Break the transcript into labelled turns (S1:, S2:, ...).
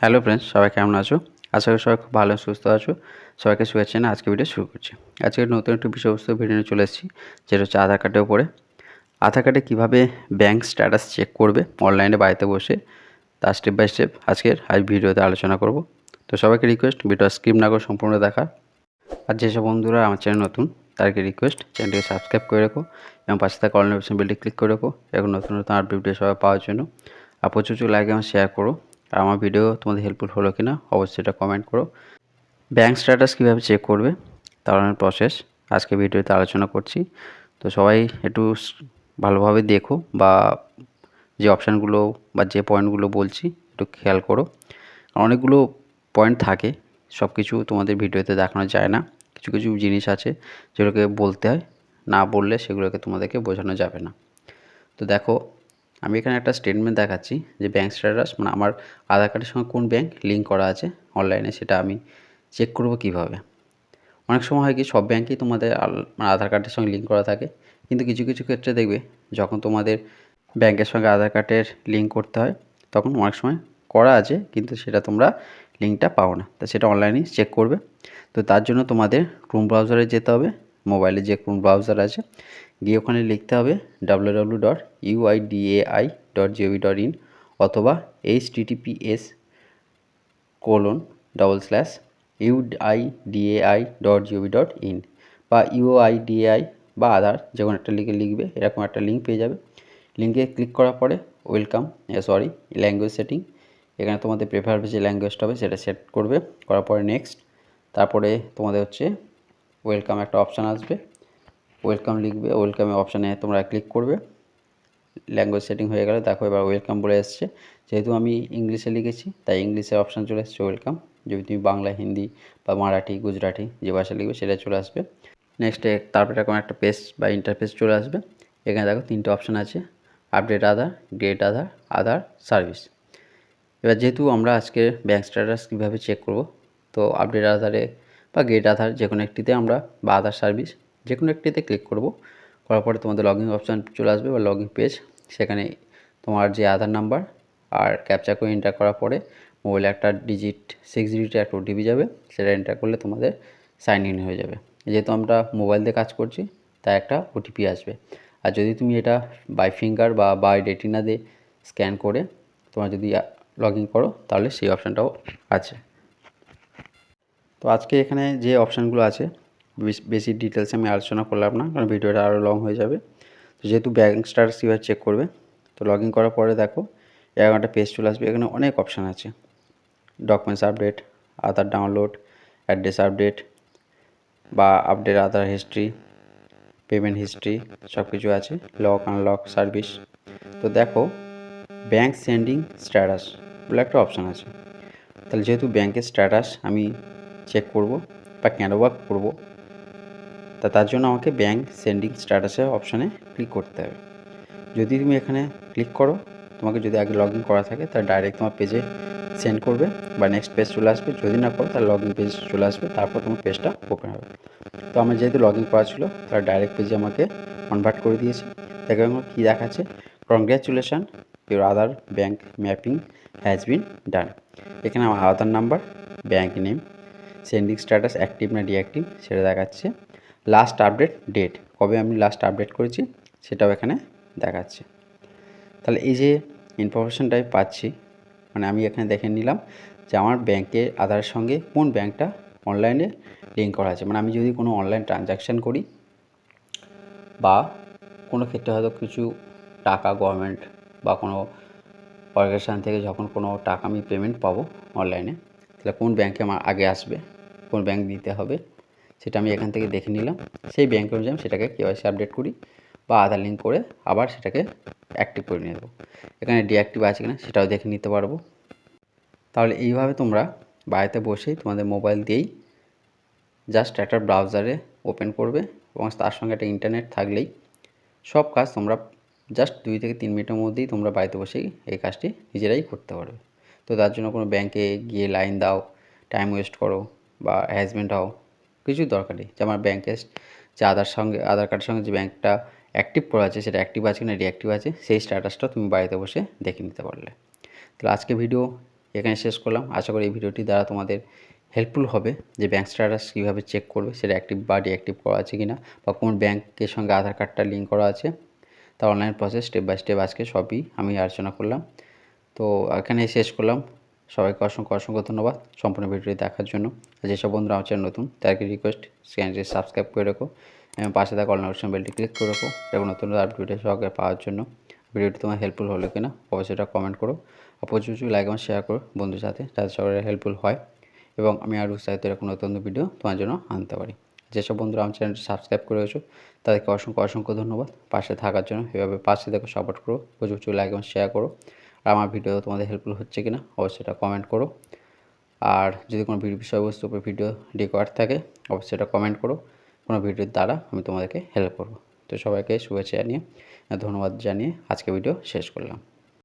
S1: Hello friends, সবাই কেমন আছো? আশা করি সবাই খুব ভালো সুস্থ আছো। সবাইকে শুভেচ্ছা জানিয়ে আজকে ভিডিও শুরু করছি। আজকে নতুন একটি বিষয়বস্তু ভিডিও নিয়ে চলে এসেছি, যেটা হচ্ছে আধার কার্ডের উপরে। আধার কার্ডে কীভাবে ব্যাঙ্ক স্ট্যাটাস চেক করবে অনলাইনে বাড়িতে বসে, তার স্টেপ বাই স্টেপ আজ ভিডিওতে আলোচনা করব। তো সবাইকে রিকোয়েস্ট ভিডিও স্কিপ না করে সম্পূর্ণ দেখা। আর যেসব বন্ধুরা আমার চ্যানেল নতুন তাদেরকে রিকোয়েস্ট চ্যানেলটিকে সাবস্ক্রাইব করে রেখো এবং পাশে থাকা অল নোটিফিকেশন বেলটি ক্লিক করে রেখো এখন নতুন নতুন আপডেট ভিডিও সবাই পাওয়ার জন্য। আর প্রচুর লাইক এবং শেয়ার করো। আর আমার ভিডিও তোমাদের হেল্পফুল হলো কিনা অবশ্যই এটা কমেন্ট করো। ব্যাঙ্ক স্ট্যাটাস কীভাবে চেক করবে তার প্রসেস আজকে ভিডিওতে আলোচনা করছি। তো সবাই একটু ভালোভাবে দেখো, বা যে অপশানগুলো বা যে পয়েন্টগুলো বলছি একটু খেয়াল করো। অনেকগুলো পয়েন্ট থাকে, সব কিছু তোমাদের ভিডিওতে দেখানো যায় না। কিছু কিছু জিনিস আছে যেগুলোকে বলতে হয়, না বললে সেগুলোকে তোমাদেরকে বোঝানো যাবে না। তো দেখো, আমি এখানে একটা স্টেটমেন্ট দেখাচ্ছি যে ব্যাঙ্ক স্ট্যাটাস মানে আমার আধার কার্ডের সঙ্গে কোন ব্যাঙ্ক লিঙ্ক করা আছে অনলাইনে, সেটা আমি চেক করব কিভাবে। অনেক সময় হয় কি, সব ব্যাঙ্কই তোমাদের মানে আধার কার্ডের সঙ্গে লিঙ্ক করা থাকে, কিন্তু কিছু কিছু ক্ষেত্রে দেখবে যখন তোমাদের ব্যাঙ্কের সঙ্গে আধার কার্ডের লিঙ্ক করতে হয় তখন অনেক সময় করা আছে কিন্তু সেটা তোমরা লিঙ্কটা পাও না। তো সেটা অনলাইনেই চেক করবে। তো তার জন্য তোমাদের ক্রোম ব্রাউজারে যেতে হবে, মোবাইলে যে ক্রোম ব্রাউজার আছে, গিয়ে ওখানে লিখতে হবে www.uidai.gov.in অথবা https://uidai.gov.in বা UIDAI বা আধার যে কোনো একটা লিখবে, এরকম একটা লিঙ্ক পেয়ে যাবে। লিঙ্কে ক্লিক করার পরে ল্যাঙ্গুয়েজ সেটিং, এখানে তোমাদের প্রেফারেবল যে ল্যাঙ্গুয়েজটা হবে সেটা সেট করবে। করার পরে নেক্সট, তারপরে তোমাদের হচ্ছে ওয়েলকাম একটা অপশান আসবে, ওয়েলকাম লিখবে, ওয়েলকামে অপশানে তোমরা ক্লিক করবে। ল্যাঙ্গুয়েজ সেটিং হয়ে গেলে দেখো এবার ওয়েলকাম বলে এসছে। যেহেতু আমি ইংলিশে লিখেছি তাই ইংলিশের অপশান চলে এসছে ওয়েলকাম। যদি তুমি বাংলা, হিন্দি বা মারাঠি, গুজরাটি যে ভাষা লিখবে সেটা চলে আসবে। নেক্সটে তারপরে এরকম একটা পেজ বা ইন্টারফেস চলে আসবে। এখানে দেখো তিনটে অপশান আছে, আপডেট আধার, গেট আধার, আধার সার্ভিস। এবার যেহেতু আমরা আজকে ব্যাঙ্ক স্ট্যাটাস কীভাবে চেক করব, তো আপডেট আধারে বা গেট আধার যে কোনো একটিতে আমরা, বা আধার সার্ভিস যে কোনো একটিতে ক্লিক করব। করার পরে তোমাদের লগইন অপশান চলে আসবে বা লগইন পেজ। সেখানে তোমার যে আধার নাম্বার আর ক্যাপচা করে এন্টার করার পরে মোবাইলে একটা 6 ডিজিটের একটা ওটিপি যাবে, সেটা এন্টার করলে তোমাদের সাইন ইন হয়ে যাবে। যেহেতু আমরা মোবাইল দিয়ে কাজ করছি তাই একটা ওটিপি আসবে। আর যদি তুমি এটা বাই ফিঙ্গার বা বাই রেটিনা দিয়ে স্ক্যান করে তোমরা যদি লগইন করো তাহলে সেই অপশানটাও আছে। তো আজকে এখানে যে অপশানগুলো আছে বেশি ডিটেলসে আমি আলোচনা করলাম না, কারণ ভিডিওটা আরও লং হয়ে যাবে। তো যেহেতু ব্যাঙ্ক স্ট্যাটাস কীভাবে চেক করবে, তো লগইন করার পরে দেখো এরকম একটা পেজ চলে আসবে। এখানে অনেক অপশান আছে, ডকুমেন্টস আপডেট, আধার ডাউনলোড, অ্যাড্রেস আপডেট বা আপডেট আধার হিস্ট্রি, পেমেন্ট হিস্ট্রি সব কিছু আছে, লক আনলক সার্ভিস। তো দেখো ব্যাঙ্ক সেন্ডিং স্ট্যাটাস বলে একটা অপশান আছে। তাহলে যেহেতু ব্যাঙ্কের স্ট্যাটাস আমি চেক করব বা কেন বা করবো, তার জন্য আমাকে ব্যাঙ্ক সেন্ডিং স্ট্যাটাসের অপশানে ক্লিক করতে হবে। যদি তুমি এখানে ক্লিক করো, তোমাকে যদি আগে লগ ইন করা থাকে তাহলে ডাইরেক্ট তোমার পেজে সেন্ড করবে বা নেক্সট পেজ চলে আসবে। যদি না করো তাহলে লগ ইন পেজ চলে আসবে, তারপর তোমার পেজটা ওপেন হবে। তো আমার যেহেতু লগ ইন করা ছিল তাহলে ডাইরেক্ট পেজে আমাকে কনভার্ট করে দিয়েছে। দেখো আমার কী দেখাচ্ছে, congratulation your Aadhaar bank mapping has been done. এখানে আমার Aadhaar number, bank name, sending status active না ডিঅ্যাক্টিভ সেটা দেখাচ্ছে। লাস্ট আপডেট ডেট, কবে আমি লাস্ট আপডেট করেছি সেটাও এখানে দেখাচ্ছে। তাহলে এই যে ইনফরমেশানটা আমি পাচ্ছি, মানে আমি এখানে দেখে নিলাম যে আমার ব্যাঙ্কের আধারের সঙ্গে কোন ব্যাঙ্কটা অনলাইনে লিঙ্ক করা আছে। মানে আমি যদি কোনো অনলাইন ট্রানজ্যাকশান করি বা কোনো ক্ষেত্রে হয়তো কিছু টাকা গভর্নমেন্ট বা কোনো অর্গানাইজেশান থেকে যখন কোনো টাকা আমি পেমেন্ট পাবো অনলাইনে, তাহলে কোন ব্যাঙ্কে আমার আগে আসবে, কোন ব্যাঙ্ক দিতে হবে সেটা আমি এখান থেকে দেখে নিলাম। সেই ব্যাঙ্ক অনুযায়ী আমি সেটাকে কেওয়াইসি আপডেট করি বা আধার লিঙ্ক করে আবার সেটাকে অ্যাক্টিভ করে নিয়ে দেবো। এখানে ডিঅ্যাক্টিভ আছে কিনা সেটাও দেখে নিতে পারবো। তাহলে এইভাবে তোমরা বাড়িতে বসেই তোমাদের মোবাইল দিয়েই জাস্ট একটা ব্রাউজারে ওপেন করবে এবং তার সঙ্গে একটা ইন্টারনেট থাকলেই সব কাজ তোমরা জাস্ট 2 থেকে 3 মিনিটের মধ্যেই তোমরা বাড়িতে বসেই এই কাজটি নিজেরাই করতে পারবে। তো তার জন্য কোনো ব্যাঙ্কে গিয়ে লাইন দাও, টাইম ওয়েস্ট করো বা হ্যারাসমেন্ট হও, কিছুই দরকার নেই। যে আমার ব্যাঙ্কের যে আধার কার্ডের সঙ্গে যে ব্যাঙ্কটা অ্যাক্টিভ করা আছে সেটা অ্যাক্টিভ আছে না ডিঅ্যাক্টিভ আছে সেই স্ট্যাটাসটা তুমি বাড়িতে বসে দেখে নিতে পারলে। তাহলে আজকে ভিডিও এখানে শেষ করলাম। আশা করি এই ভিডিওটি দ্বারা তোমাদের হেল্পফুল হবে যে ব্যাঙ্ক স্ট্যাটাস কীভাবে চেক করবে, সেটা অ্যাক্টিভ বা ডিঅ্যাক্টিভ করা আছে কি না, বা কোন ব্যাঙ্কের সঙ্গে আধার কার্ডটা লিঙ্ক করা আছে, তার online process step by step আজকে সবই আমি আলোচনা করলাম। তো এখানে শেষ করলাম। সবাইকে অসংখ্য ধন্যবাদ সম্পূর্ণ ভিডিওটি দেখার জন্য। যেসব বন্ধুরা আমার চ্যানেল নতুন তাদেরকে রিকোয়েস্ট চ্যানেলটি সাবস্ক্রাইব করে রাখো এবং পাশে থাকা অল নোটিফিকেশন বেলটি ক্লিক করে রাখো এবং নতুন আপডেটের সঙ্গে পাওয়ার জন্য। ভিডিওটি তোমার হেল্পফুল হলো কিনা অবশ্যই এটা কমেন্ট করো, আর প্রচুর লাইক এবং শেয়ার করো বন্ধুর সাথে, যাতে সবাই হেল্পফুল হয় এবং আমি আরও উৎসাহিত এরকম নতুন ভিডিও তোমার জন্য আনতে পারি। যেসব বন্ধুরা আমার চ্যানেলটি সাবস্ক্রাইব করে রয়েছো তাদেরকে অসংখ্য ধন্যবাদ পাশে থাকার জন্য। এভাবে পাশে দেখো সাপোর্ট করো, প্রচুর লাইক এবং শেয়ার করো। আর আমার ভিডিও তোমাদের হেল্পফুল হচ্ছে কিনা অবশ্যই এটা কমেন্ট করো। আর যদি কোনো বিষয়বস্তুর উপর ভিডিও রিকোয়ার্ড থাকে অবশ্যই এটা কমেন্ট করো, কোনো ভিডিওর দ্বারা আমি তোমাদেরকে হেল্প করব। তো সবাইকে শুভেচ্ছা জানিয়ে ধন্যবাদ জানিয়ে আজকে ভিডিও শেষ করলাম।